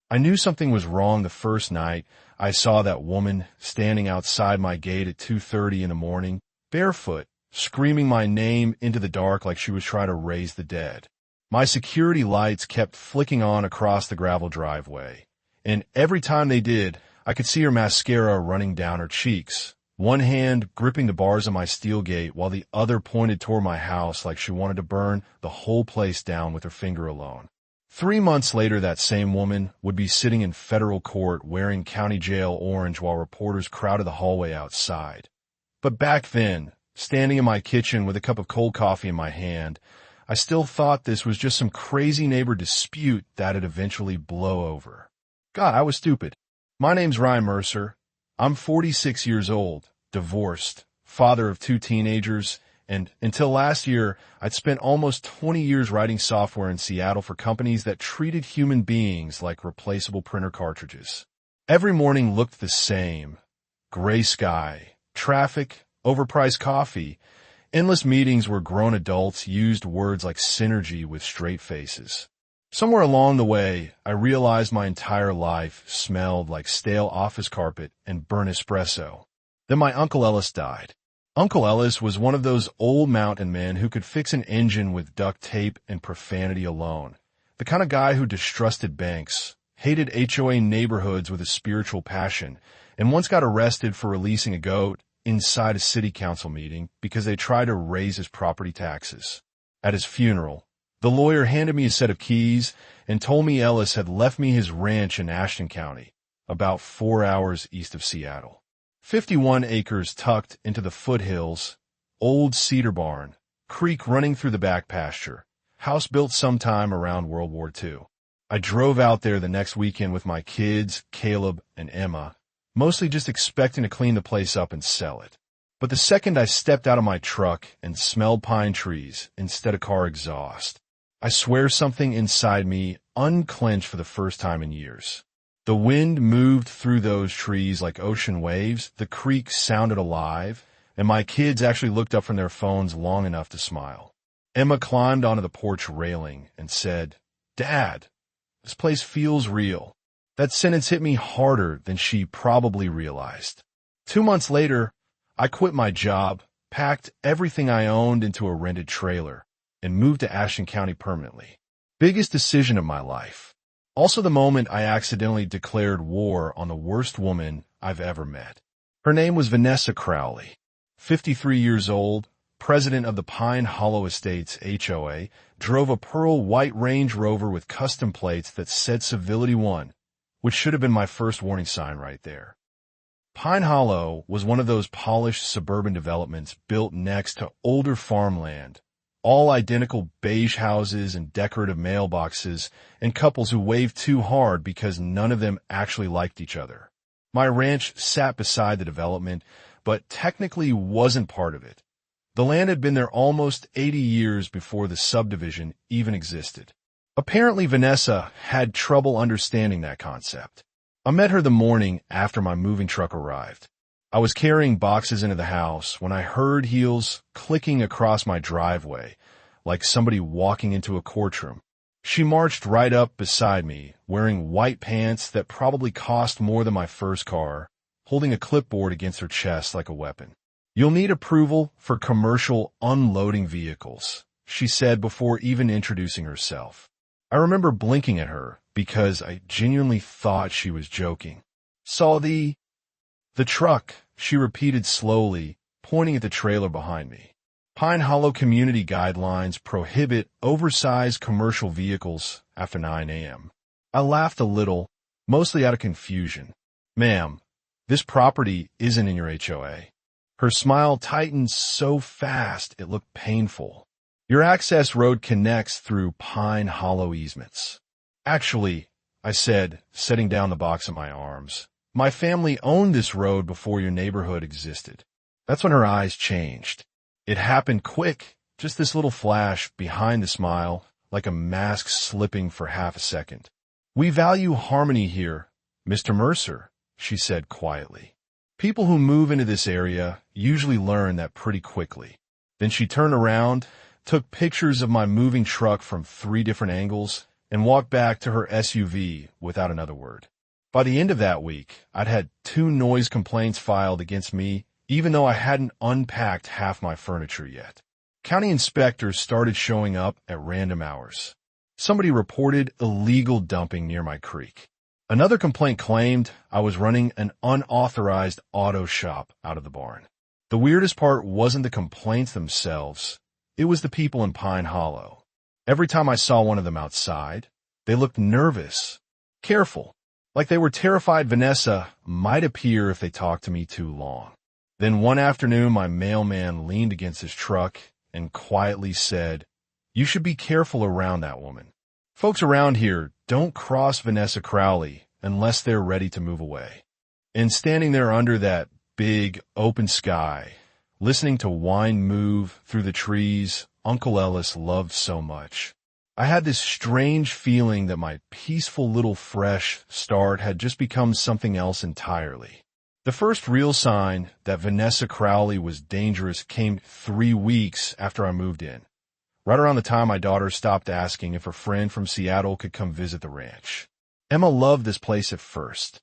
I knew something was wrong the first night I saw that woman standing outside my gate at 2:30 in the morning, barefoot, screaming my name into the dark like she was trying to raise the dead. My security lights kept flicking on across the gravel driveway, and every time they did, I could see her mascara running down her cheeks, one hand gripping the bars of my steel gate while the other pointed toward my house like she wanted to burn the whole place down with her finger alone. 3 months later, that same woman would be sitting in federal court wearing county jail orange while reporters crowded the hallway outside. But back then, standing in my kitchen with a cup of cold coffee in my hand, I still thought this was just some crazy neighbor dispute that'd eventually blow over. God, I was stupid. My name's Ryan Mercer. I'm 46 years old, divorced, father of 2 teenagers, and until last year, I'd spent almost 20 years writing software in Seattle for companies that treated human beings like replaceable printer cartridges. Every morning looked the same. Gray sky, traffic, overpriced coffee, endless meetings where grown adults used words like synergy with straight faces. Somewhere along the way, I realized my entire life smelled like stale office carpet and burnt espresso. Then my Uncle Ellis died. Uncle Ellis was one of those old mountain men who could fix an engine with duct tape and profanity alone. The kind of guy who distrusted banks, hated HOA neighborhoods with a spiritual passion, and once got arrested for releasing a goat inside a city council meeting because they tried to raise his property taxes. At his funeral, the lawyer handed me a set of keys and told me Ellis had left me his ranch in Ashton County, about 4 hours east of Seattle. 51 acres tucked into the foothills, old cedar barn, creek running through the back pasture, house built sometime around World War II. I drove out there the next weekend with my kids, Caleb and Emma, mostly just expecting to clean the place up and sell it. But the second I stepped out of my truck and smelled pine trees instead of car exhaust, I swear something inside me unclenched for the first time in years. The wind moved through those trees like ocean waves, the creek sounded alive, and my kids actually looked up from their phones long enough to smile. Emma climbed onto the porch railing and said, "Dad, this place feels real." That sentence hit me harder than she probably realized. 2 months later, I quit my job, packed everything I owned into a rented trailer, and moved to Ashton County permanently. Biggest decision of my life. Also the moment I accidentally declared war on the worst woman I've ever met. Her name was Vanessa Crowley, 53 years old, president of the Pine Hollow Estates HOA, drove a pearl white Range Rover with custom plates that said Civility 1, which should have been my first warning sign right there. Pine Hollow was one of those polished suburban developments built next to older farmland, all identical beige houses and decorative mailboxes, and couples who waved too hard because none of them actually liked each other. My ranch sat beside the development, but technically wasn't part of it. The land had been there almost 80 years before the subdivision even existed. Apparently Vanessa had trouble understanding that concept. I met her the morning after my moving truck arrived. I was carrying boxes into the house when I heard heels clicking across my driveway, like somebody walking into a courtroom. She marched right up beside me, wearing white pants that probably cost more than my first car, holding a clipboard against her chest like a weapon. "You'll need approval for commercial unloading vehicles," she said before even introducing herself. I remember blinking at her because I genuinely thought she was joking. "Saw the truck," she repeated slowly, pointing at the trailer behind me. Pine Hollow community guidelines prohibit oversized commercial vehicles after 9 a.m. I laughed a little, mostly out of confusion. "Ma'am, this property isn't in your HOA." Her smile tightened so fast it looked painful. "Your access road connects through Pine Hollow easements." "Actually," I said, setting down the box in my arms, "my family owned this road before your neighborhood existed." That's when her eyes changed. It happened quick, just this little flash behind the smile, like a mask slipping for half a second. "We value harmony here, Mr. Mercer," she said quietly. "People who move into this area usually learn that pretty quickly." Then she turned around, took pictures of my moving truck from 3 different angles, and walked back to her SUV without another word. By the end of that week, I'd had 2 noise complaints filed against me, even though I hadn't unpacked half my furniture yet. County inspectors started showing up at random hours. Somebody reported illegal dumping near my creek. Another complaint claimed I was running an unauthorized auto shop out of the barn. The weirdest part wasn't the complaints themselves. It was the people in Pine Hollow. Every time I saw one of them outside, they looked nervous, careful, like they were terrified Vanessa might appear if they talked to me too long. Then one afternoon, my mailman leaned against his truck and quietly said, "You should be careful around that woman. Folks around here don't cross Vanessa Crowley unless they're ready to move away." And standing there under that big, open sky, listening to wind move through the trees Uncle Ellis loved so much, I had this strange feeling that my peaceful little fresh start had just become something else entirely. The first real sign that Vanessa Crowley was dangerous came 3 weeks after I moved in, right around the time my daughter stopped asking if a friend from Seattle could come visit the ranch. Emma loved this place at first.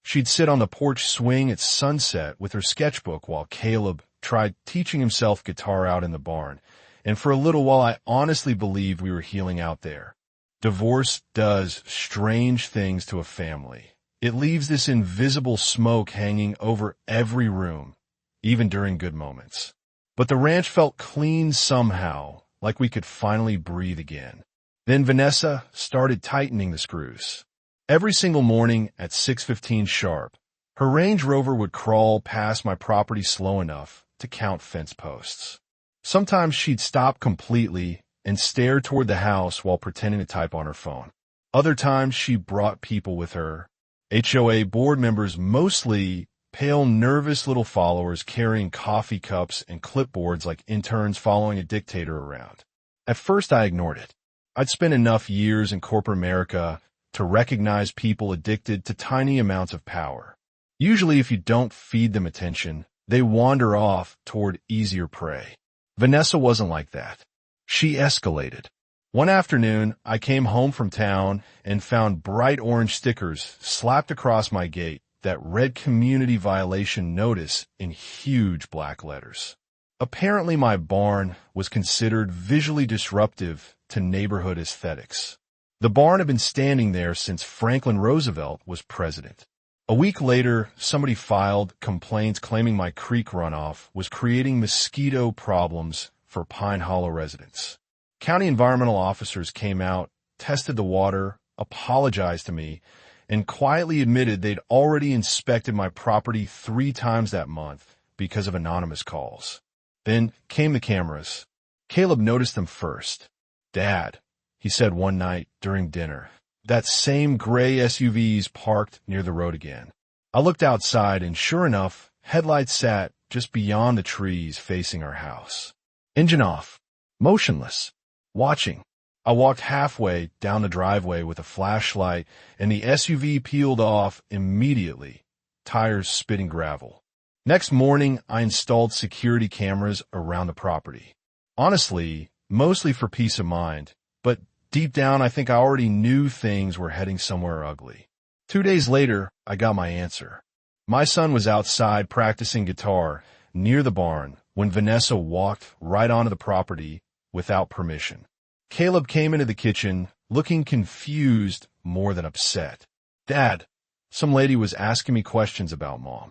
She'd sit on the porch swing at sunset with her sketchbook while Caleb tried teaching himself guitar out in the barn, and for a little while I honestly believed we were healing out there. Divorce does strange things to a family. It leaves this invisible smoke hanging over every room, even during good moments. But the ranch felt clean somehow, like we could finally breathe again. Then Vanessa started tightening the screws. Every single morning at 6:15 sharp, her Range Rover would crawl past my property slow enough to count fence posts. Sometimes she'd stop completely and stare toward the house while pretending to type on her phone. Other times she brought people with her. HOA board members, mostly pale, nervous little followers carrying coffee cups and clipboards like interns following a dictator around. At first I ignored it. I'd spent enough years in corporate America to recognize people addicted to tiny amounts of power. Usually if you don't feed them attention, they wander off toward easier prey. Vanessa wasn't like that. She escalated. One afternoon, I came home from town and found bright orange stickers slapped across my gate that read community violation notice in huge black letters. Apparently my barn was considered visually disruptive to neighborhood aesthetics. The barn had been standing there since Franklin Roosevelt was president. A week later, somebody filed complaints claiming my creek runoff was creating mosquito problems for Pine Hollow residents. County environmental officers came out, tested the water, apologized to me, and quietly admitted they'd already inspected my property 3 times that month because of anonymous calls. Then came the cameras. Caleb noticed them first. "Dad," he said one night during dinner, "that same gray SUV's parked near the road again." I looked outside and sure enough, headlights sat just beyond the trees facing our house. Engine off, motionless, watching. I walked halfway down the driveway with a flashlight and the SUV peeled off immediately, tires spitting gravel. Next morning, I installed security cameras around the property. Honestly, mostly for peace of mind, but deep down I think I already knew things were heading somewhere ugly. 2 days later, I got my answer. My son was outside practicing guitar near the barn when Vanessa walked right onto the property without permission. Caleb came into the kitchen looking confused more than upset. "Dad, some lady was asking me questions about Mom."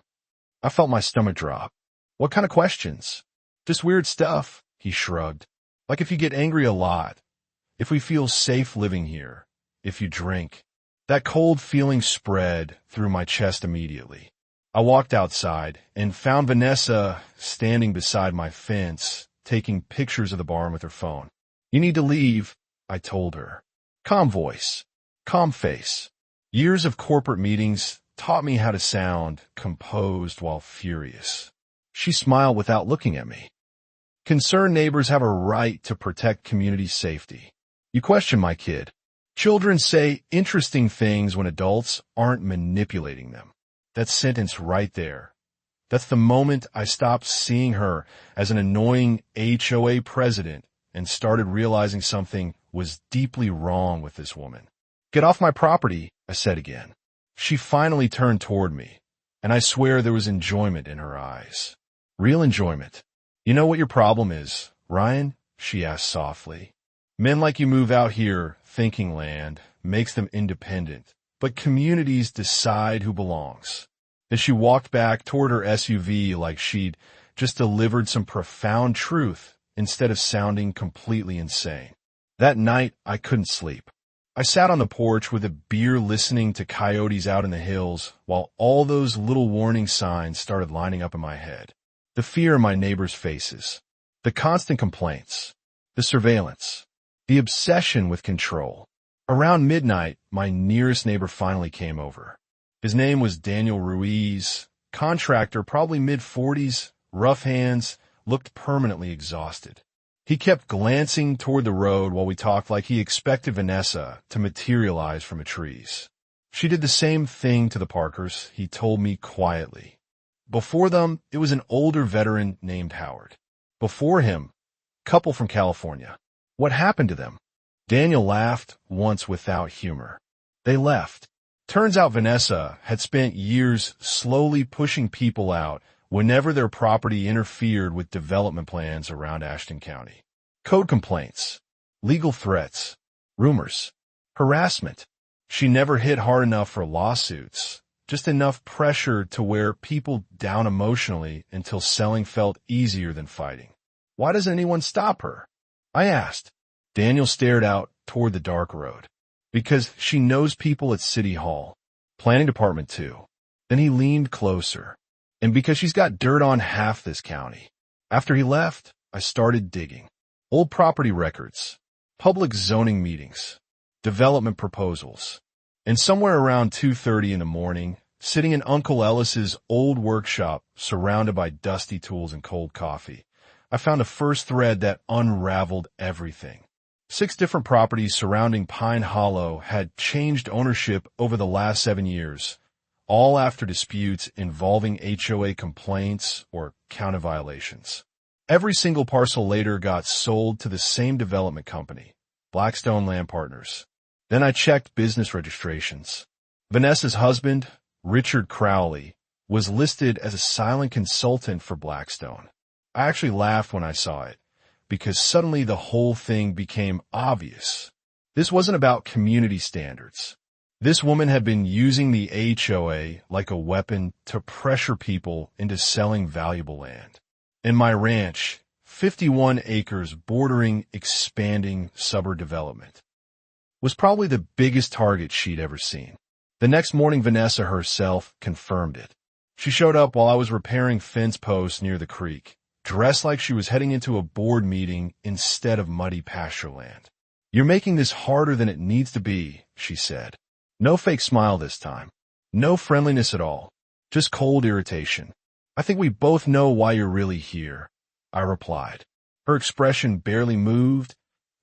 I felt my stomach drop. "What kind of questions?" "Just weird stuff," he shrugged. "Like if you get angry a lot, if we feel safe living here, if you drink." That cold feeling spread through my chest immediately. I walked outside and found Vanessa standing beside my fence, taking pictures of the barn with her phone. "You need to leave," I told her. Calm voice, calm face. Years of corporate meetings taught me how to sound composed while furious. She smiled without looking at me. "Concerned neighbors have a right to protect community safety. You question my kid. Children say interesting things when adults aren't manipulating them." That sentence right there. That's the moment I stopped seeing her as an annoying HOA president and started realizing something was deeply wrong with this woman. "Get off my property," I said again. She finally turned toward me, and I swear there was enjoyment in her eyes. Real enjoyment. "You know what your problem is, Ryan?" she asked softly. "Men like you move out here thinking land makes them independent, but communities decide who belongs." As she walked back toward her SUV like she'd just delivered some profound truth instead of sounding completely insane. That night, I couldn't sleep. I sat on the porch with a beer listening to coyotes out in the hills while all those little warning signs started lining up in my head. The fear in my neighbors' faces, the constant complaints, the surveillance, the obsession with control. Around midnight, my nearest neighbor finally came over. His name was Daniel Ruiz, contractor, probably mid-40s, rough hands, looked permanently exhausted. He kept glancing toward the road while we talked like he expected Vanessa to materialize from the trees. She did the same thing to the Parkers, he told me quietly. Before them, it was an older veteran named Howard. Before him, a couple from California. What happened to them? Daniel laughed once without humor. They left. Turns out Vanessa had spent years slowly pushing people out whenever their property interfered with development plans around Ashton County. Code complaints, legal threats, rumors, harassment. She never hit hard enough for lawsuits, just enough pressure to wear people down emotionally until selling felt easier than fighting. Why doesn't anyone stop her? I asked. Daniel stared out toward the dark road. Because she knows people at City Hall, planning department too. Then he leaned closer. And because she's got dirt on half this county. After he left, I started digging. Old property records, public zoning meetings, development proposals. And somewhere around 2:30 in the morning, sitting in Uncle Ellis's old workshop, surrounded by dusty tools and cold coffee, I found a first thread that unraveled everything. 6 different properties surrounding Pine Hollow had changed ownership over the last 7 years, all after disputes involving HOA complaints or county violations. Every single parcel later got sold to the same development company, Blackstone Land Partners. Then I checked business registrations. Vanessa's husband, Richard Crowley, was listed as a silent consultant for Blackstone. I actually laughed when I saw it, because suddenly the whole thing became obvious. This wasn't about community standards. This woman had been using the HOA like a weapon to pressure people into selling valuable land. In my ranch, 51 acres bordering expanding suburb development, was probably the biggest target she'd ever seen. The next morning, Vanessa herself confirmed it. She showed up while I was repairing fence posts near the creek, dressed like she was heading into a board meeting instead of muddy pasture land. "You're making this harder than it needs to be," she said. No fake smile this time. No friendliness at all. Just cold irritation. "I think we both know why you're really here," I replied. Her expression barely moved,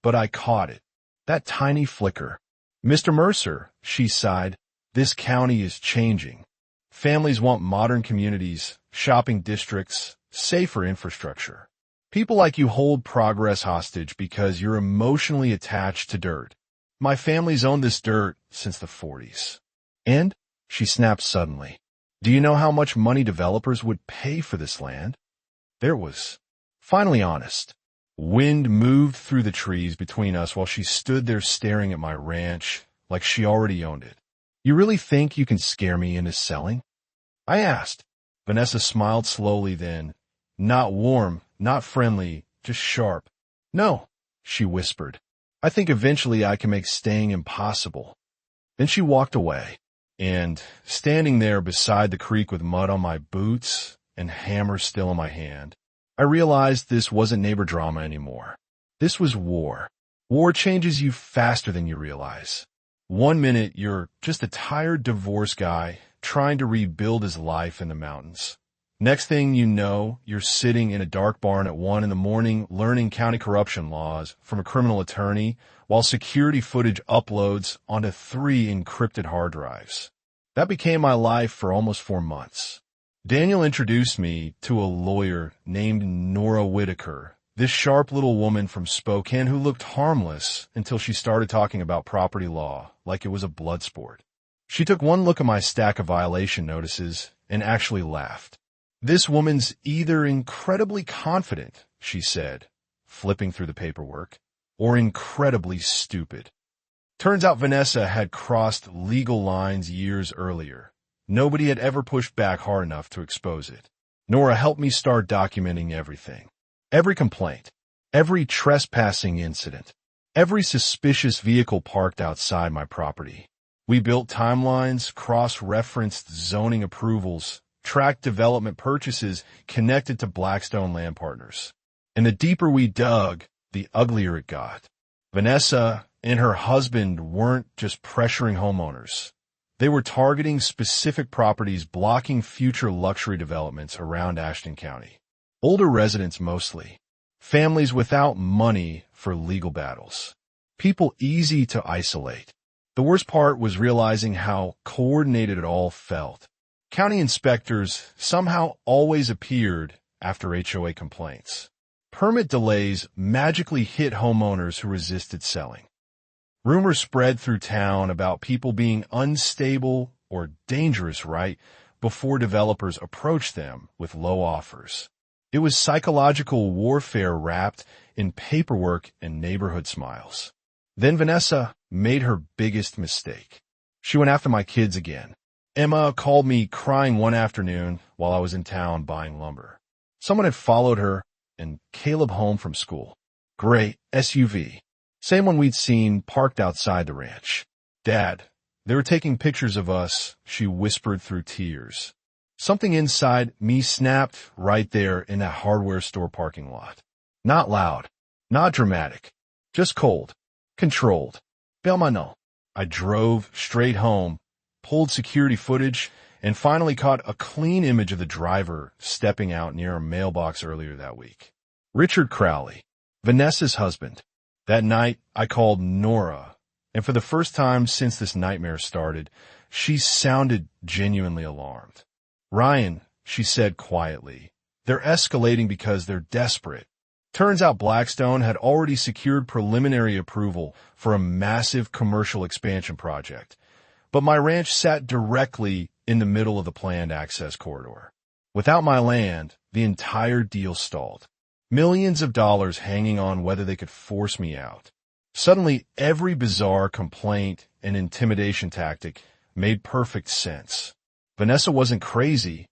but I caught it. That tiny flicker. "Mr. Mercer," she sighed, "this county is changing. Families want modern communities, shopping districts, safer infrastructure. People like you hold progress hostage because you're emotionally attached to dirt. My family's owned this dirt since the 40s. And," she snapped suddenly, "do you know how much money developers would pay for this land?" There was finally honest. Wind moved through the trees between us while she stood there staring at my ranch like she already owned it. "You really think you can scare me into selling?" I asked. Vanessa smiled slowly then, not warm, not friendly, just sharp. "No," she whispered. "I think eventually I can make staying impossible." Then she walked away, and standing there beside the creek with mud on my boots and hammer still in my hand, I realized this wasn't neighbor drama anymore. This was war. War changes you faster than you realize. One minute you're just a tired divorced guy trying to rebuild his life in the mountains. Next thing you know, you're sitting in a dark barn at 1 a.m. learning county corruption laws from a criminal attorney while security footage uploads onto 3 encrypted hard drives. That became my life for almost 4 months. Daniel introduced me to a lawyer named Nora Whitaker, This sharp little woman from Spokane who looked harmless until she started talking about property law like it was a blood sport. She took one look at my stack of violation notices and actually laughed. "This woman's either incredibly confident," she said, flipping through the paperwork, "or incredibly stupid." Turns out Vanessa had crossed legal lines years earlier. Nobody had ever pushed back hard enough to expose it. Nora helped me start documenting everything. Every complaint, every trespassing incident, every suspicious vehicle parked outside my property. We built timelines, cross-referenced zoning approvals, tracked development purchases connected to Blackstone land partners. And the deeper we dug, the uglier it got. Vanessa and her husband weren't just pressuring homeowners. They were targeting specific properties, blocking future luxury developments around Ashton County. Older residents mostly. Families without money for legal battles. People easy to isolate. The worst part was realizing how coordinated it all felt. County inspectors somehow always appeared after HOA complaints. Permit delays magically hit homeowners who resisted selling. Rumors spread through town about people being unstable or dangerous right before developers approached them with low offers. It was psychological warfare wrapped in paperwork and neighborhood smiles. Then Vanessa made her biggest mistake. She went after my kids again. Emma called me crying one afternoon while I was in town buying lumber. Someone had followed her and Caleb home from school. Gray SUV. Same one we'd seen parked outside the ranch. "Dad, they were taking pictures of us," she whispered through tears. Something inside me snapped right there in that hardware store parking lot. Not loud, not dramatic, just cold, controlled. Belmano. I drove straight home, pulled security footage, and finally caught a clean image of the driver stepping out near a mailbox earlier that week. Richard Crowley, Vanessa's husband. That night, I called Nora, and for the first time since this nightmare started, she sounded genuinely alarmed. "Ryan," she said quietly, "they're escalating because they're desperate." Turns out Blackstone had already secured preliminary approval for a massive commercial expansion project, but my ranch sat directly in the middle of the planned access corridor. Without my land, the entire deal stalled. Millions of dollars hanging on whether they could force me out. Suddenly, every bizarre complaint and intimidation tactic made perfect sense. Vanessa wasn't crazy,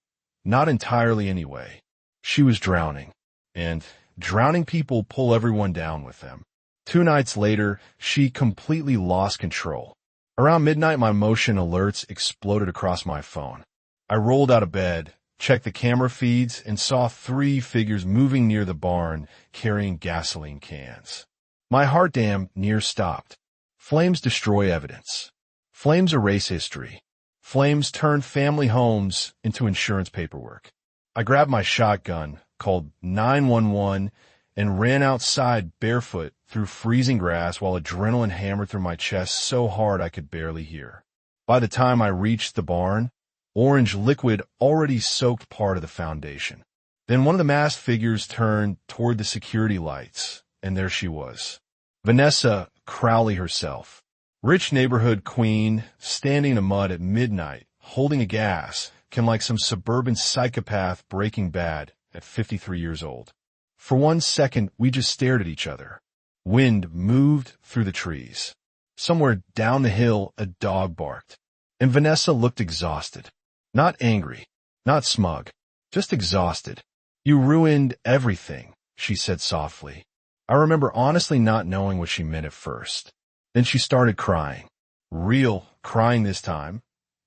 not entirely anyway. She was drowning, and drowning people pull everyone down with them. 2 nights later, she completely lost control. Around midnight, my motion alerts exploded across my phone. I rolled out of bed, checked the camera feeds, and saw 3 figures moving near the barn carrying gasoline cans. My heart damn near stopped. Flames destroy evidence. Flames erase history. Flames turn family homes into insurance paperwork. I grabbed my shotgun, called 911, and ran outside barefoot through freezing grass while adrenaline hammered through my chest so hard I could barely hear. By the time I reached the barn, orange liquid already soaked part of the foundation. Then one of the masked figures turned toward the security lights, and there she was. Vanessa Crowley herself. Rich neighborhood queen, standing in the mud at midnight, holding a gas, can like some suburban psychopath Breaking Bad at 53 years old. For 1 second, we just stared at each other. Wind moved through the trees. Somewhere down the hill, a dog barked. And Vanessa looked exhausted. Not angry, not smug, just exhausted. "You ruined everything," she said softly. I remember honestly not knowing what she meant at first. Then she started crying. Real crying this time.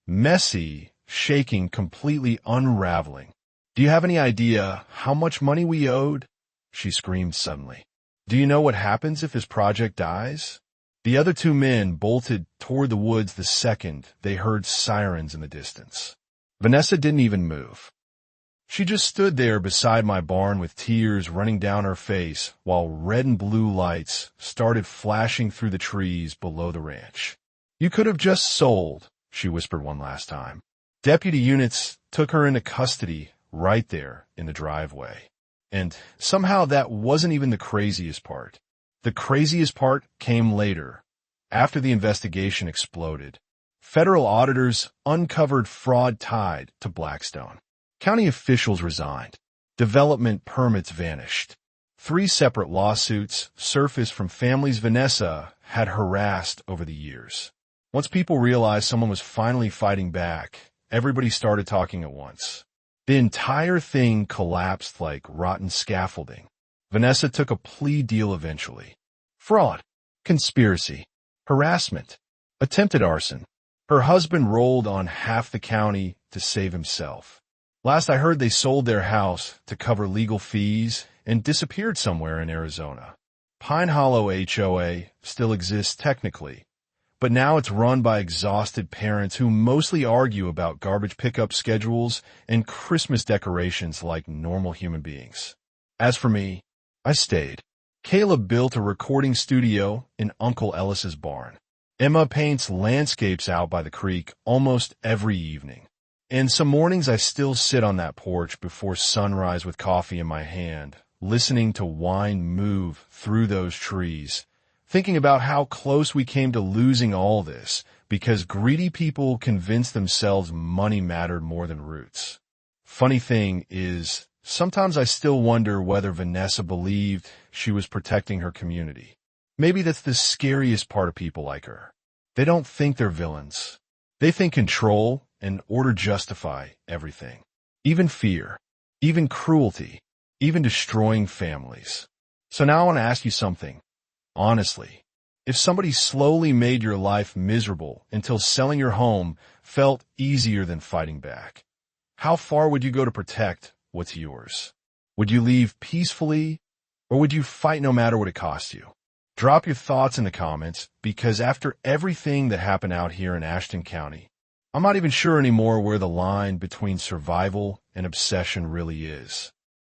Messy, shaking, completely unraveling. "Do you have any idea how much money we owed?" she screamed suddenly. "Do you know what happens if his project dies?" The other 2 men bolted toward the woods the second they heard sirens in the distance. Vanessa didn't even move. She just stood there beside my barn with tears running down her face while red and blue lights started flashing through the trees below the ranch. "You could have just sold," she whispered one last time. Deputy units took her into custody right there in the driveway. And somehow that wasn't even the craziest part. The craziest part came later, after the investigation exploded. Federal auditors uncovered fraud tied to Blackstone. County officials resigned. Development permits vanished. 3 separate lawsuits surfaced from families Vanessa had harassed over the years. Once people realized someone was finally fighting back, everybody started talking at once. The entire thing collapsed like rotten scaffolding. Vanessa took a plea deal eventually. Fraud, conspiracy, harassment, attempted arson. Her husband rolled on half the county to save himself. Last I heard, they sold their house to cover legal fees and disappeared somewhere in Arizona. Pine Hollow HOA still exists technically, but now it's run by exhausted parents who mostly argue about garbage pickup schedules and Christmas decorations like normal human beings. As for me, I stayed. Caleb built a recording studio in Uncle Ellis's barn. Emma paints landscapes out by the creek almost every evening. And some mornings I still sit on that porch before sunrise with coffee in my hand, listening to wind move through those trees, thinking about how close we came to losing all this because greedy people convinced themselves money mattered more than roots. Funny thing is, sometimes I still wonder whether Vanessa believed she was protecting her community. Maybe that's the scariest part of people like her. They don't think they're villains. They think control and order justify everything. Even fear, even cruelty, even destroying families. So now I want to ask you something. Honestly, if somebody slowly made your life miserable until selling your home felt easier than fighting back, how far would you go to protect what's yours? Would you leave peacefully, or would you fight no matter what it costs you? Drop your thoughts in the comments, because after everything that happened out here in Ashton County, I'm not even sure anymore where the line between survival and obsession really is.